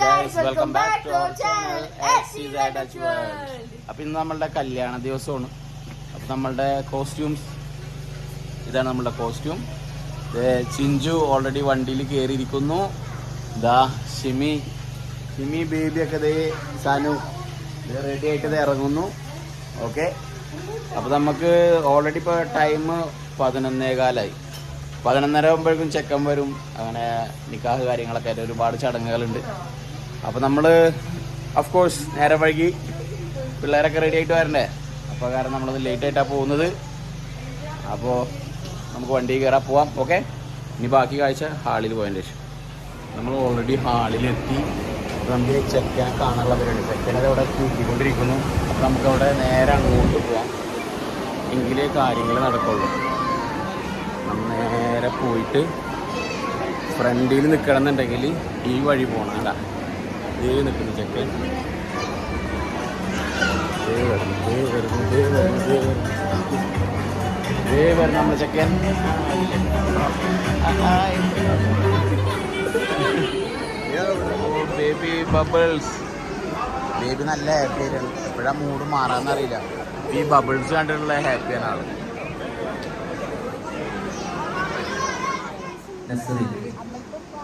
Welcome back to our channel XZ World. അപ്പൊ ഇന്ന് നമ്മളുടെ കല്യാണ ദിവസമാണ്. അപ്പൊ നമ്മളുടെ കോസ്റ്റ്യൂംസ് ഇതാണ്. നമ്മളുടെ കോസ്റ്റ്യൂം ചിഞ്ചു ഓൾറെഡി വണ്ടിയിൽ കയറിയിരിക്കുന്നു. ഇതാ ഷിമി ബേബിയൊക്കെ ദേ സാനു റെഡി ആയിട്ട് ഇറങ്ങുന്നു. ഓക്കെ, അപ്പോൾ നമുക്ക് ഓൾറെഡി ഇപ്പോൾ ടൈം 11:15. 11:30 ആകുമ്പോഴേക്കും ചെക്കൻ വരും. അങ്ങനെ നിക്കാഹ് കാര്യങ്ങളൊക്കെ ആയിട്ട് ഒരുപാട് ചടങ്ങുകളുണ്ട്. അപ്പോൾ നമ്മൾ അഫ്കോഴ്സ് നേരെ വൈകി പിള്ളേരൊക്കെ റെഡി ആയിട്ട് വരണ്ടേ. അപ്പോൾ കാരണം നമ്മളൊന്ന് ലേറ്റ് ആയിട്ടാണ് പോകുന്നത്. അപ്പോൾ നമുക്ക് വണ്ടി കയറാൻ പോവാം. ഓക്കെ, ഇനി ബാക്കി കാഴ്ച ഹാളിൽ പോയതിൻ്റെ ശേഷം. നമ്മൾ ഓൾറെഡി ഹാളിലെത്തി. അപ്പോൾ നമുക്ക് ചെക്കനെ കാണാനുള്ള പരിപാടി. ചെക്കനത് അവിടെ കൂട്ടിക്കൊണ്ടിരിക്കുന്നു. അപ്പോൾ നമുക്കവിടെ നേരെ അങ്ങോട്ട് പോവാം, എങ്കിലേ കാര്യങ്ങൾ നടക്കുള്ളൂ. നേരെ പോയിട്ട് ഫ്രണ്ടിൽ നിൽക്കണമെന്നുണ്ടെങ്കിൽ ഈ വഴി പോകണം. അല്ല, ഇതേ നിൽക്കുന്നു ചെക്കൻ. വരണം നമ്മുടെ ചെക്കൻ. Baby bubbles. ബേബി നല്ല ഹാപ്പിയാണ്. എപ്പോഴാ മൂഡ് മാറാന്നറിയില്ല. ഈ ബബിൾസ് കണ്ടിട്ടുള്ള ഹാപ്പിയാണ് ആള്.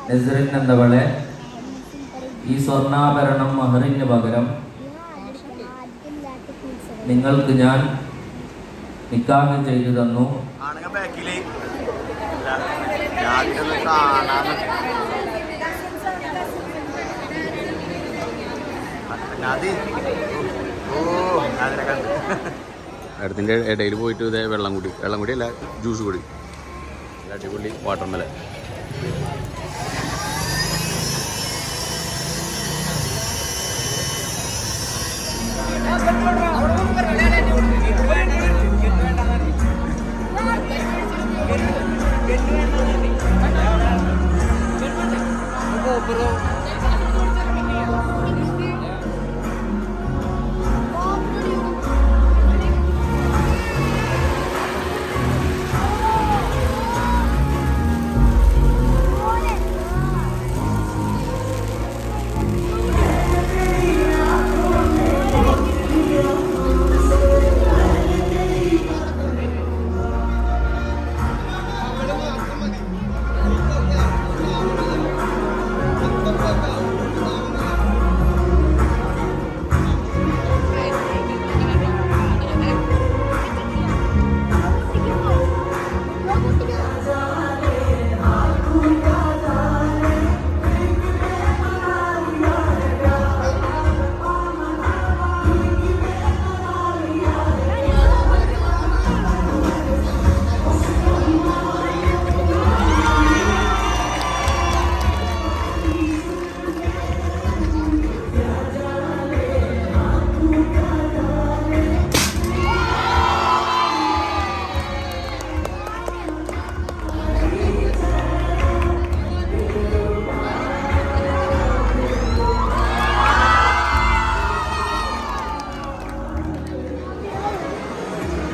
നസ്റിൻ എന്നവളെ ഈ സ്വർണ്ണാഭരണം മഹറിന് പകരം നിങ്ങൾക്ക് ഞാൻ നിക്കാഹ് ചെയ്തു തന്നു. അടുത്തിൻ്റെ ഇടയിൽ പോയിട്ട് ഇതേ വെള്ളം കുടി അല്ല ജ്യൂസ് കുടി. അടിപൊളി വാട്ടർമെലൻ.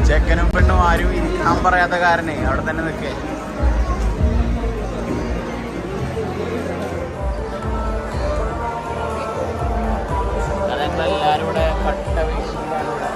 ചെക്കനും പെണ്ണും ആരും ഇരിക്കാൻ പറയാത്ത കാരണേ അവിടെ തന്നെ നിൽക്കേ. അതെന്താ എല്ലാവരും ഇവിടെ കട്ട വീശിയാണ് ഇവിടെ.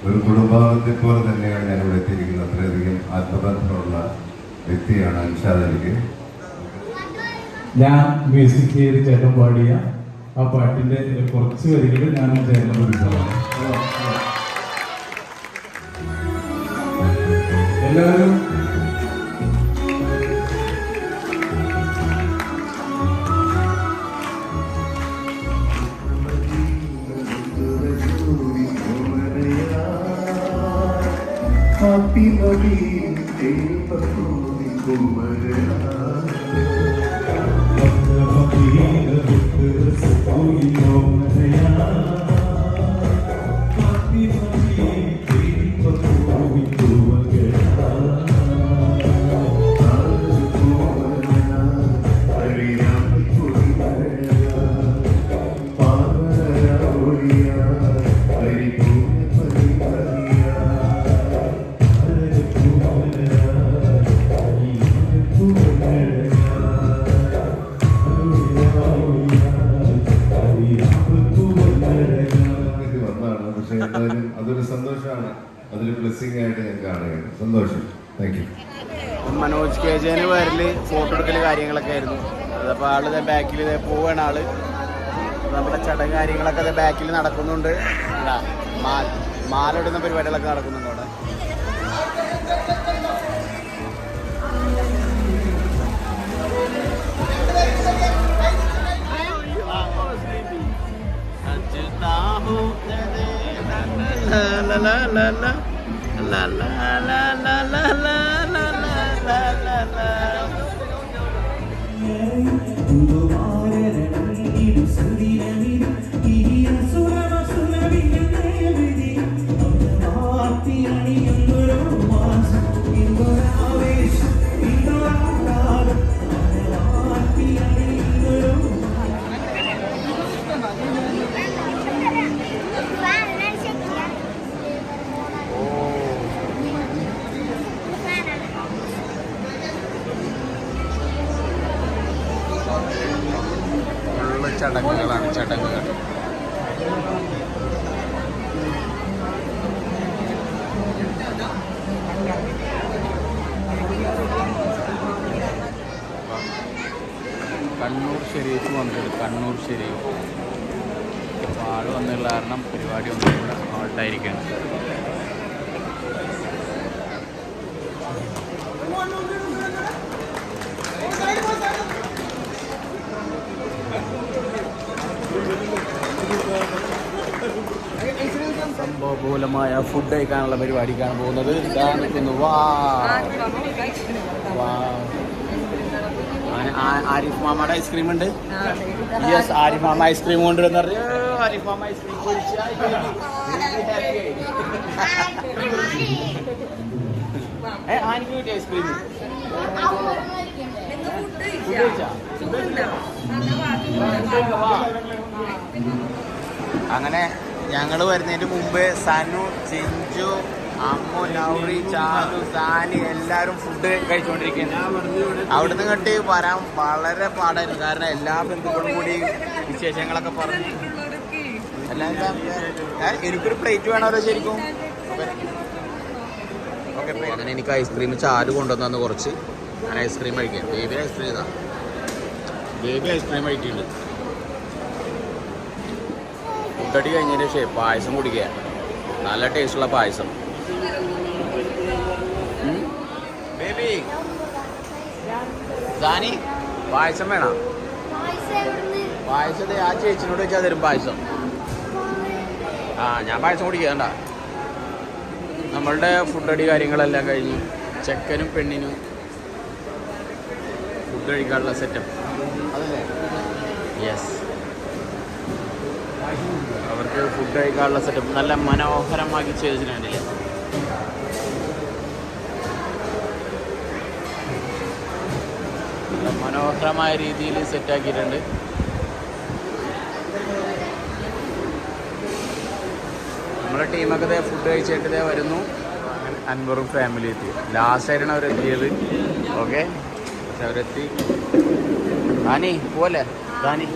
ഒരു കുടുംബാംഗത്തെ പോലെ തന്നെയാണ് ഞാനിവിടെ എത്തിയിരിക്കുന്നത്. അത്രയധികം ആത്മബന്ധമുള്ള വ്യക്തിയാണ് അൻഷാദ് അലിക്ക്. ഞാൻ മ്യൂസിക് ചെയ്ത് ചേട്ടൻ പാടിയ ആ പാട്ടിന്റെ കുറച്ച് വരികൾ ഞാൻ ചേട്ടൻ പഠിച്ചതാണ്. എല്ലാവരും വന്നതാണ്. പക്ഷെ എന്തായാലും അതൊരു സന്തോഷമാണ്, അതൊരു ബ്ലെസ്സിങ് ആയിട്ട് ഞാൻ കാണുകയാണ്. സന്തോഷം. Thank you. മനോജ് കെ ജെന് പേരിൽ ഫോട്ടോ എടുക്കൽ കാര്യങ്ങളൊക്കെ ആയിരുന്നു. അതപ്പോൾ ആള് ബാക്കിൽ പോവുകയാണ്. ആള് നമ്മുടെ ചടങ്ങ് കാര്യങ്ങളൊക്കെ ബാക്കിൽ നടക്കുന്നുണ്ട്. മാല ഇടുന്ന പരിപാടികളൊക്കെ നടക്കുന്നുണ്ട് അവിടെ. ചടങ്ങുകളാണ് ചടങ്ങുകൾ. കണ്ണൂർ ഷെരീഫ് വന്നത്, കണ്ണൂർ ഷെരീഫ് ആള് വന്നുള്ള കാരണം പരിപാടി ഒന്നും കൂടെ ആൾട്ടായിരിക്കുകയാണ്. സംഭവബഹുലമായ ഫുഡ് കഴിക്കാനുള്ള പരിപാടിക്കാണ് പോകുന്നത്. ഇതാ നിൽക്കുന്നു. ആരിഫ് മാമയുടെ ഐസ്ക്രീം ഉണ്ട്. യെസ്, ആരിഫ് മാമ ഐസ്ക്രീം കൊണ്ടുവരുന്ന ആരിഫ് മാമ ഐസ്ക്രീം ആനിക്ക് കിട്ടിയ ഐസ്ക്രീം അങ്ങനെ ഞങ്ങൾ വരുന്നതിന് മുമ്പ് സനു, ചിഞ്ചു, അമ്മു, നൗറി, ചാലു, സാനി എല്ലാവരും ഫുഡ് കഴിച്ചുകൊണ്ടിരിക്കുകയാണ്. അവിടുന്ന് കണ്ടി വരാൻ വളരെ പാടായിരുന്നു. കാരണം എല്ലാ ബന്ധുക്കളും കൂടി വിശേഷങ്ങളൊക്കെ പറഞ്ഞു. എനിക്കൊരു പ്ലേറ്റ് വേണമല്ലോ ശരിക്കും. ഓക്കെ, അങ്ങനെ എനിക്ക് ഐസ്ക്രീം ചാല് കൊണ്ടുവന്നു കുറച്ച്. ഞാൻ ഐസ്ക്രീം കഴിക്കാം. ബേബി ഐസ്ക്രീം ഇതാ, ബേബി ഐസ്ക്രീം കഴിക്കുന്നുണ്ട്. ഫുഡടി കഴിഞ്ഞതിന് ശേഷം പായസം കുടിക്കുക. നല്ല ടേസ്റ്റുള്ള പായസം. ബേബി സാനി പായസം വേണം. പായസം ആ ചേച്ചിനോട് വെച്ചാൽ തരും പായസം. ഞാൻ പായസം കുടിക്കണ്ട. നമ്മളുടെ ഫുഡടി കാര്യങ്ങളെല്ലാം കഴിഞ്ഞു. ചെക്കനും പെണ്ണിനും ഫുഡ് കഴിക്കാനുള്ള സെറ്റപ്പ് അതല്ലേ? യെസ്, അവർക്ക് ഫുഡ് കഴിക്കാനുള്ള സെറ്റപ്പ് നല്ല മനോഹരമാക്കി ചെയ്തിട്ടുണ്ടല്ലേ. നല്ല മനോഹരമായ രീതിയിൽ സെറ്റാക്കിയിട്ടുണ്ട്. നമ്മുടെ ടീമൊക്കെ ഫുഡ് കഴിച്ചിട്ട് വരുന്നു. അൻവറും ഫാമിലി എത്തി. ലാസ്റ്റായിട്ടാണ് അവരെത്തിയത്. ഓക്കെ, പക്ഷെ അവരെത്തി. ദാനി പോലെ ദാനി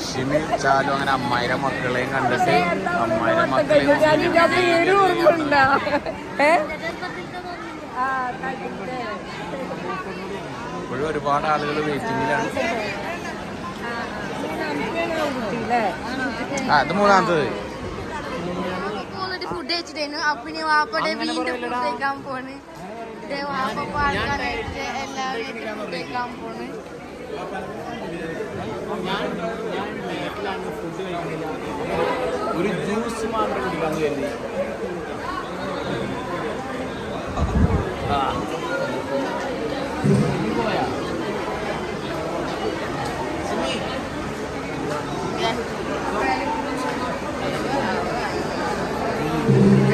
ഷിമി ചാലു അങ്ങനെ അമ്മായിരം മക്കളെയും കണ്ടിട്ട് അമ്മായിരം മക്കളെയും ഇപ്പോഴും ഒരുപാട് ആളുകൾ വെയിറ്റിങ്ങിലാണ്. അത് മൂന്നാമത്തത്. ഫുഡ് കഴിച്ചിട്ടായിരുന്നു. അപ്പിനി വാപ്പടെ വീണ്ടും ഫുഡ് കഴിക്കാൻ പോണ്. വാപ്പ എല്ലാവരും ഫുഡ് കഴിക്കാൻ പോണ്. ഞാൻ വീട്ടിലാണ് ഫുഡ് കഴിക്കുന്നില്ല, ഒരു ജ്യൂസ് മാത്രം കുടിക്കാന്ന് കരുതി. പോയാ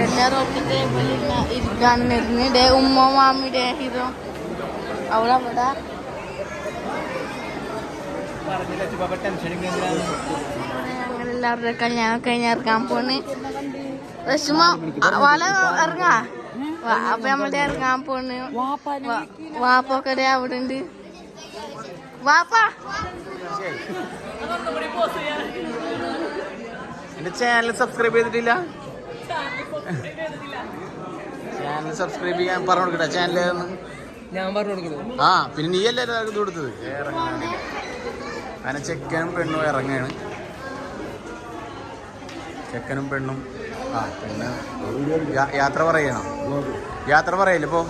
എല്ലാവരും ഇരിക്കാൻ വരുന്നുണ്ട്. ഉമ്മ മാമിയുടെ ഹീറോ അവിടെ അവിടെ ഞങ്ങളെല്ലാവരുടെ കല്യാണം കഴിഞ്ഞിറങ്ങാൻ പോണ്. വിഷമ വല ഇറങ്ങാ. അപ്പൊ നമ്മളുടെ ഇറങ്ങാൻ പോണ്. വാപ്പൊക്കെ അവിടെ ഉണ്ട്. വാപ്പ എന്റെ ചാനൽ സബ്സ്ക്രൈബ് ചെയ്തിട്ടില്ല? ചാനൽ സബ്സ്ക്രൈബ് ചെയ്യാൻ പറഞ്ഞു കൊടുക്കട്ടെ. ചാനൽ ഞാൻ പറഞ്ഞു കൊടുക്കുന്നു. ആ പിന്നെ നീ അല്ലേ ഇത് കൊടുത്തത്? അങ്ങനെ ചെക്കനും പെണ്ണും ഇറങ്ങാണ്. ചെക്കനും പെണ്ണും പിന്നെ യാത്ര പറയണം. യാത്ര പറയല്ലേ ഇപ്പൊ?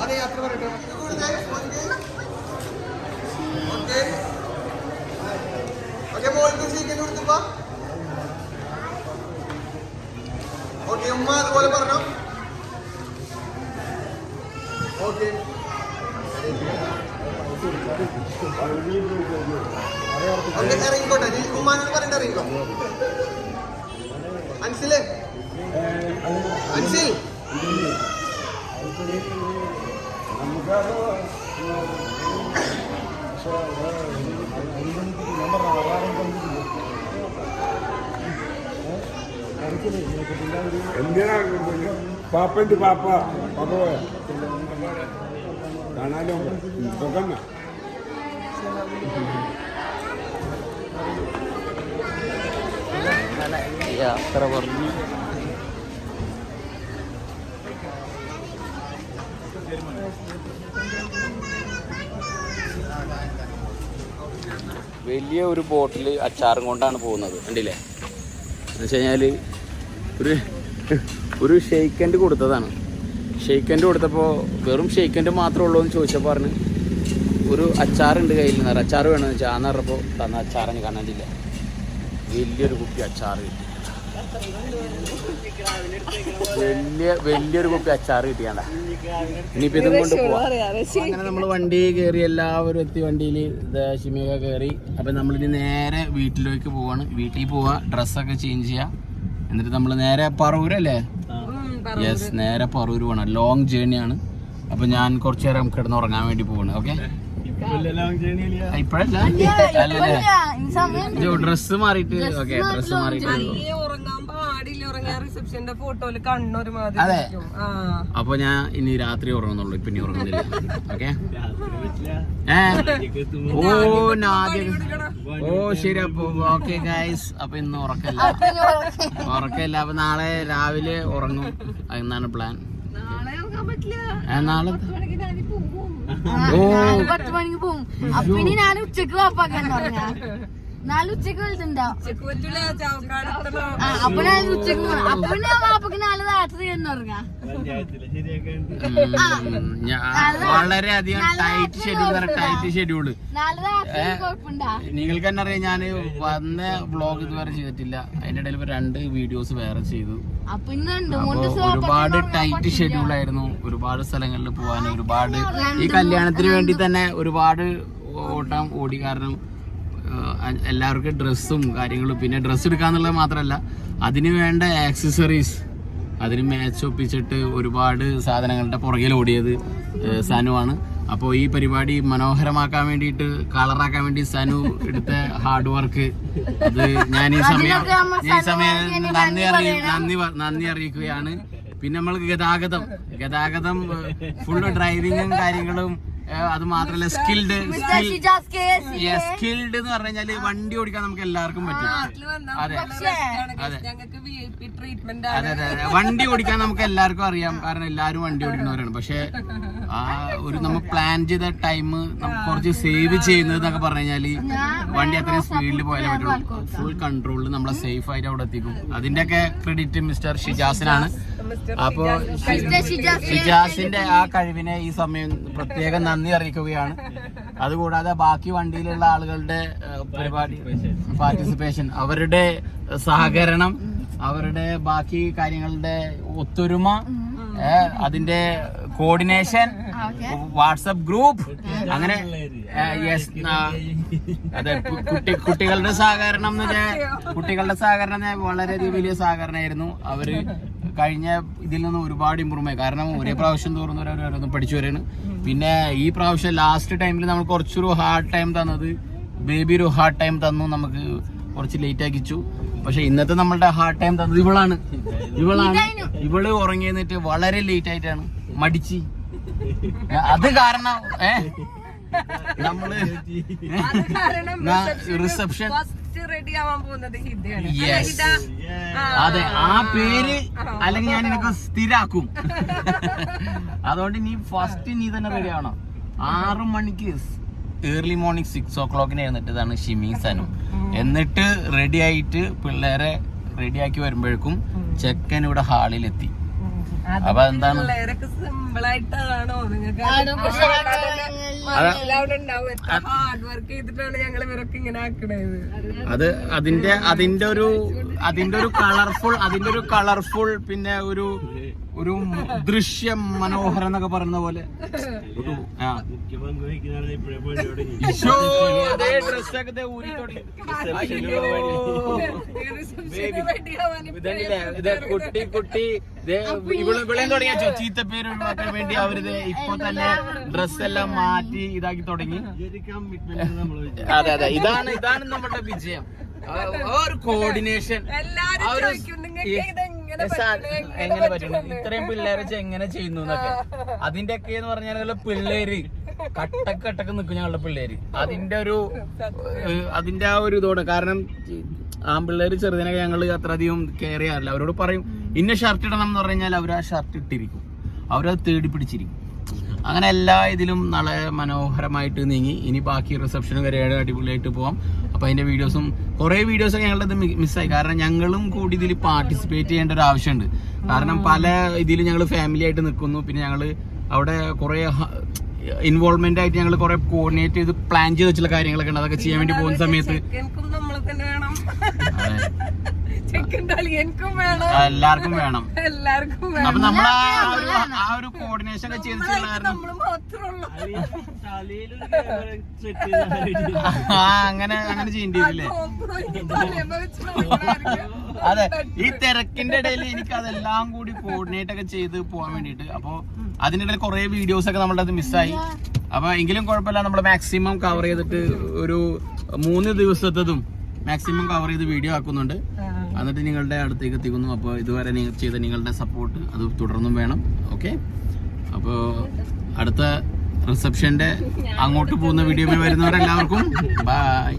അതുപോലെ പറഞ്ഞോ. ഓക്കെ ഇറങ്ങിക്കോട്ടെ. ഉമ്മാനോട് പറഞ്ഞിട്ട് ഇറങ്ങിക്കോ. അൻസിലേ അൻസിൽ എന്തിനാ പാപ്പന്റെ പാപ്പ പാപ്പ പോയാ കാണാനോ സുഖന്ന യാത്ര പറഞ്ഞു. വലിയ ഒരു ബോട്ടിൽ അച്ചാറും കൊണ്ടാണ് പോകുന്നത്. കണ്ടില്ലേ? എന്ന് വെച്ച് കഴിഞ്ഞാൽ ഒരു ഷെയ്ക്കൻഡ് കൊടുത്തതാണ്. ഷെയ്ക്കൻഡ് കൊടുത്തപ്പോൾ വെറും ഷെയ്ക്കൻഡ് മാത്രമേ ഉള്ളൂ എന്ന് ചോദിച്ചപ്പോൾ പറഞ്ഞ് ഒരു അച്ചാറുണ്ട് കയ്യിൽ നിന്ന്. അച്ചാർ വേണമെന്ന് വെച്ചാൽ ആന്ന് പറഞ്ഞപ്പോൾ തന്ന അച്ചാറിന് കാണാനില്ല. വലിയൊരു കുപ്പി അച്ചാർ കിട്ടി. വലിയൊരു കുപ്പി അച്ചാർ കിട്ടിയാണ്ട. ഇനിയിപ്പോൾ ഇതും കൊണ്ട് പോവാം. അങ്ങനെ നമ്മൾ വണ്ടി കയറി, എല്ലാവരും എത്തി. വണ്ടിയിൽ ഷിമിക കയറി. അപ്പം നമ്മളിനി നേരെ വീട്ടിലേക്ക് പോവാണ്. വീട്ടിൽ പോവാ, ഡ്രസ്സൊക്കെ ചേഞ്ച് ചെയ്യാം. എന്നിട്ട് നമ്മൾ നേരെ പറവൂരല്ലേ? യെസ്, നേരെ പറവൂർ പോകണം. ലോങ് ജേർണിയാണ്. അപ്പം ഞാൻ കുറച്ച് നേരം കിടന്നുറങ്ങാൻ വേണ്ടി പോവാണ്. ഓക്കെ, ഇപ്പഴല്ല, ഡ്രസ്സ് മാറിയിട്ട്. ഓക്കെ, ഡ്രസ്സ് മാറിയിട്ട്. അതെ, അപ്പൊ ഞാൻ ഇനി രാത്രി ഉറങ്ങുന്നുള്ളൂ. ഇപ്പൊ ഇനി ഉറങ്ങുന്നില്ല. ഓക്കെ, ഓ ശരി. അപ്പൊ ഓക്കെ ഗൈസ്, അപ്പൊ ഇന്ന് ഉറക്കല്ല. അപ്പൊ നാളെ രാവിലെ ഉറങ്ങും എന്നാണ് പ്ലാൻ. നാളെ 10 മണിക്ക് പോവും. അപ്പൊ ഇനി ഞാൻ ഉച്ചക്ക് വാപ്പാക്കാൻ തുടങ്ങാ. 4 ഉച്ചക്ക് വലുതുണ്ടാവും. അപ്പൊ ഞാൻ ഉച്ചക്ക് അപ്പൊ ഞാൻ വാപ്പക്ക് 4 രാത്രി ഉറങ്ങാം. വളരെയധികം ടൈറ്റ് ഷെഡ്യൂള്. 4 രാത്രി കുഴപ്പമുണ്ടാ? നിങ്ങൾക്ക് തന്നെ അറിയാം, ഞാൻ വന്ന വ്ളോഗ് ഇതുവരെ ചെയ്തിട്ടില്ല. അതിന്റെ ഇടയിൽ 2 വീഡിയോസ് വേറെ ചെയ്തു. അപ്പൊ ഒരുപാട് ടൈറ്റ് ഷെഡ്യൂളായിരുന്നു. ഒരുപാട് സ്ഥലങ്ങളിൽ പോകാൻ, ഒരുപാട് ഈ കല്യാണത്തിന് വേണ്ടി തന്നെ ഒരുപാട് ഓട്ടം ഓടി. കാരണം എല്ലാവർക്കും ഡ്രസ്സും കാര്യങ്ങളും, പിന്നെ ഡ്രസ്സ് എടുക്കാന്നുള്ളത് മാത്രമല്ല, അതിന് വേണ്ട ആക്സസറീസ്, അതിന് മാച്ച് ഒപ്പിച്ചിട്ട് ഒരുപാട് സാധനങ്ങളുടെ പുറകിൽ ഓടിയത് സനുവാണ്. അപ്പോൾ ഈ പരിപാടി മനോഹരമാക്കാൻ വേണ്ടിയിട്ട്, കളറാക്കാൻ വേണ്ടി സനു എടുത്ത ഹാർഡ് വർക്ക്, അത് ഞാൻ ഈ സമയം നന്ദി അറിയിക്കുകയാണ്. പിന്നെ നമ്മൾ ഗതാഗതം ഫുള്ള് ഡ്രൈവിങ്ങും കാര്യങ്ങളും, അത് മാത്രല്ല സ്കിൽഡ് എന്ന് പറഞ്ഞു കഴിഞ്ഞാല് വണ്ടി ഓടിക്കാൻ നമുക്ക് എല്ലാവർക്കും പറ്റും. അതെ, വണ്ടി ഓടിക്കാൻ നമുക്ക് എല്ലാവർക്കും അറിയാം. കാരണം എല്ലാവരും വണ്ടി ഓടിക്കുന്നവരാണ്. പക്ഷെ ആ ഒരു നമ്മൾ പ്ലാൻ ചെയ്ത ടൈം നമുക്ക് കുറച്ച് സേവ് ചെയ്യുന്നത് എന്നൊക്കെ പറഞ്ഞു കഴിഞ്ഞാല് വണ്ടി അത്രയും സ്പീഡിൽ പോയാലേ പറ്റുള്ളൂ. ഫുൾ കൺട്രോളിൽ നമ്മളെ സേഫ് ആയിട്ട് അവിടെ എത്തിക്കും. അതിന്റെയൊക്കെ ക്രെഡിറ്റ് മിസ്റ്റർ ഷിജാസിനാണ്. അപ്പോ ഷിജാസിന്റെ ആ കഴിവിനെ ഈ സമയം പ്രത്യേകം നന്ദി അറിയിക്കുകയാണ്. അതുകൂടാതെ ബാക്കി വണ്ടിയിലുള്ള ആളുകളുടെ പരിപാടി പാർട്ടിസിപ്പേഷൻ, അവരുടെ സഹകരണം, അവരുടെ ബാക്കി കാര്യങ്ങളുടെ ഒത്തൊരുമ, അതിന്റെ കോർഡിനേഷൻ, വാട്സപ്പ് ഗ്രൂപ്പ്, അങ്ങനെ അതെ കുട്ടികളുടെ സഹകരണം വളരെയധികം വലിയ സഹകരണമായിരുന്നു. അവര് കഴിഞ്ഞ ഇതിൽ നിന്ന് ഒരുപാട് ഇമ്പ്രൂവ്മെന്റ്, കാരണം ഒരേ പ്രാവശ്യം തോറുന്നവരൊന്നും പഠിച്ചു വരാണ്. പിന്നെ ഈ പ്രാവശ്യം ലാസ്റ്റ് ടൈമിൽ നമ്മൾ കുറച്ചൊരു ഹാർഡ് ടൈം തന്നത്, ബേബി ഒരു ഹാർഡ് ടൈം തന്നു, നമുക്ക് കുറച്ച് ലേറ്റ് ആക്കിച്ചു. പക്ഷെ ഇന്നത്തെ നമ്മളുടെ ഹാർഡ് ടൈം തന്നത് ഇവള് ഉറങ്ങിയെന്നിട്ട് വളരെ ലേറ്റ് ആയിട്ടാണ് മടിച്ച്. അത് കാരണം നമ്മള് റിസപ്ഷൻ അതെ ആ പേര് അല്ലെങ്കിൽ ഞാൻ എനിക്ക് സ്ഥിരാക്കും. അതുകൊണ്ട് നീ ഫസ്റ്റ് നീ തന്നെ റെഡി ആവണം. 6 മണിക്ക് ഏർലി മോർണിംഗ് 6 o'clock എഴുന്നിട്ടതാണ് ഷിമീസനും. എന്നിട്ട് റെഡി ആയിട്ട് പിള്ളേരെ റെഡിയാക്കി വരുമ്പോഴേക്കും ചെക്കൻ ഇവിടെ ഹാളിലെത്തി. അപ്പൊ എന്താണ് അത് അതിന്റെ ഒരു കളർഫുൾ പിന്നെ ഒരു ദൃശ്യ മനോഹരം എന്നൊക്കെ പറയുന്ന പോലെ കുട്ടി ഇവിളെയും തുടങ്ങിയ ചീത്തപ്പേര് ഒഴിവാക്കാൻ വേണ്ടി അവരിത് ഇപ്പൊ തന്നെ ഡ്രസ്സെല്ലാം മാറ്റി ഇതാക്കി തുടങ്ങി. അതെ ഇതാണ് നമ്മുടെ വിജയം. ഒരു കോർഡിനേഷൻ, എങ്ങനെ പറ്റുന്നു ഇത്രയും പിള്ളേരെ എങ്ങനെ ചെയ്യുന്നു എന്നൊക്കെ. അതിന്റെ ഒക്കെ എന്ന് പറഞ്ഞാൽ പിള്ളേര് കട്ടക്ക് നിൽക്കും ഞങ്ങളുടെ പിള്ളേര്. അതിന്റെ ആ ഒരു ഇതോടെ, കാരണം ആൺപിള്ളേര് ചെറുതിനൊക്കെ ഞങ്ങൾ അത്ര അധികം കെയർ ചെയ്യാറില്ല. അവരോട് പറയും ഇന്ന ഷർട്ട് ഇടണം എന്ന് പറഞ്ഞു കഴിഞ്ഞാൽ അവർ ആ ഷർട്ട് ഇട്ടിരിക്കും, അവരത് തേടി പിടിച്ചിരിക്കും. അങ്ങനെ എല്ലാ ഇതിലും വളരെ മനോഹരമായിട്ട് നീങ്ങി. ഇനി ബാക്കി റിസപ്ഷനും വരെയാണ് അടിപൊളിയായിട്ട് പോവാം. അപ്പൊ അതിന്റെ കുറേ വീഡിയോസൊക്കെ ഞങ്ങളുടെ മിസ്സായി, കാരണം ഞങ്ങളും കൂടി ഇതിൽ പാർട്ടിസിപ്പേറ്റ് ചെയ്യേണ്ട ഒരു ആവശ്യമുണ്ട്. കാരണം പല ഇതിൽ ഞങ്ങൾ ഫാമിലി ആയിട്ട് നിൽക്കുന്നു, പിന്നെ ഞങ്ങൾ അവിടെ കുറെ ഇൻവോൾവ്മെന്റ് ആയിട്ട് ഞങ്ങൾ കുറെ കോർഡിനേറ്റ് ചെയ്ത് പ്ലാൻ ചെയ്ത് വെച്ചുള്ള കാര്യങ്ങളൊക്കെ ഉണ്ട്. അതൊക്കെ ചെയ്യാൻ വേണ്ടി പോകുന്ന സമയത്ത് എല്ലാവർക്കും വേണം. അപ്പൊ നമ്മൾ ആ ഒരു കോർഡിനേഷൻ ഒക്കെ ചെയ്തിട്ടുള്ള കാരണം അങ്ങനെ ചെയ്യേണ്ടിയില്ലേ. അതെ, ഈ തിരക്കിന്റെ ഇടയിൽ എനിക്ക് അതെല്ലാം കൂടി കോർഡിനേറ്റ് ഒക്കെ ചെയ്ത് പോകാൻ വേണ്ടിട്ട്. അപ്പൊ അതിനിടയിൽ കുറെ വീഡിയോസ് ഒക്കെ നമ്മളുടെ അത് മിസ്സായി. അപ്പൊ എങ്കിലും കുഴപ്പമില്ല, നമ്മൾ മാക്സിമം കവർ ചെയ്തിട്ട് ഒരു 3 ദിവസത്തതും മാക്സിമം കവർ ചെയ്ത് വീഡിയോ ആക്കുന്നുണ്ട്. എന്നിട്ട് നിങ്ങളുടെ അടുത്തേക്ക് എത്തിക്കുന്നു. അപ്പോൾ ഇതുവരെ ചെയ്ത നിങ്ങളുടെ സപ്പോർട്ട് അത് തുടർന്നും വേണം. ഓക്കെ, അപ്പോൾ അടുത്ത റിസപ്ഷന്റെ അങ്ങോട്ട് പോകുന്ന വീഡിയോ വരുന്നവരെല്ലാവർക്കും ബൈ.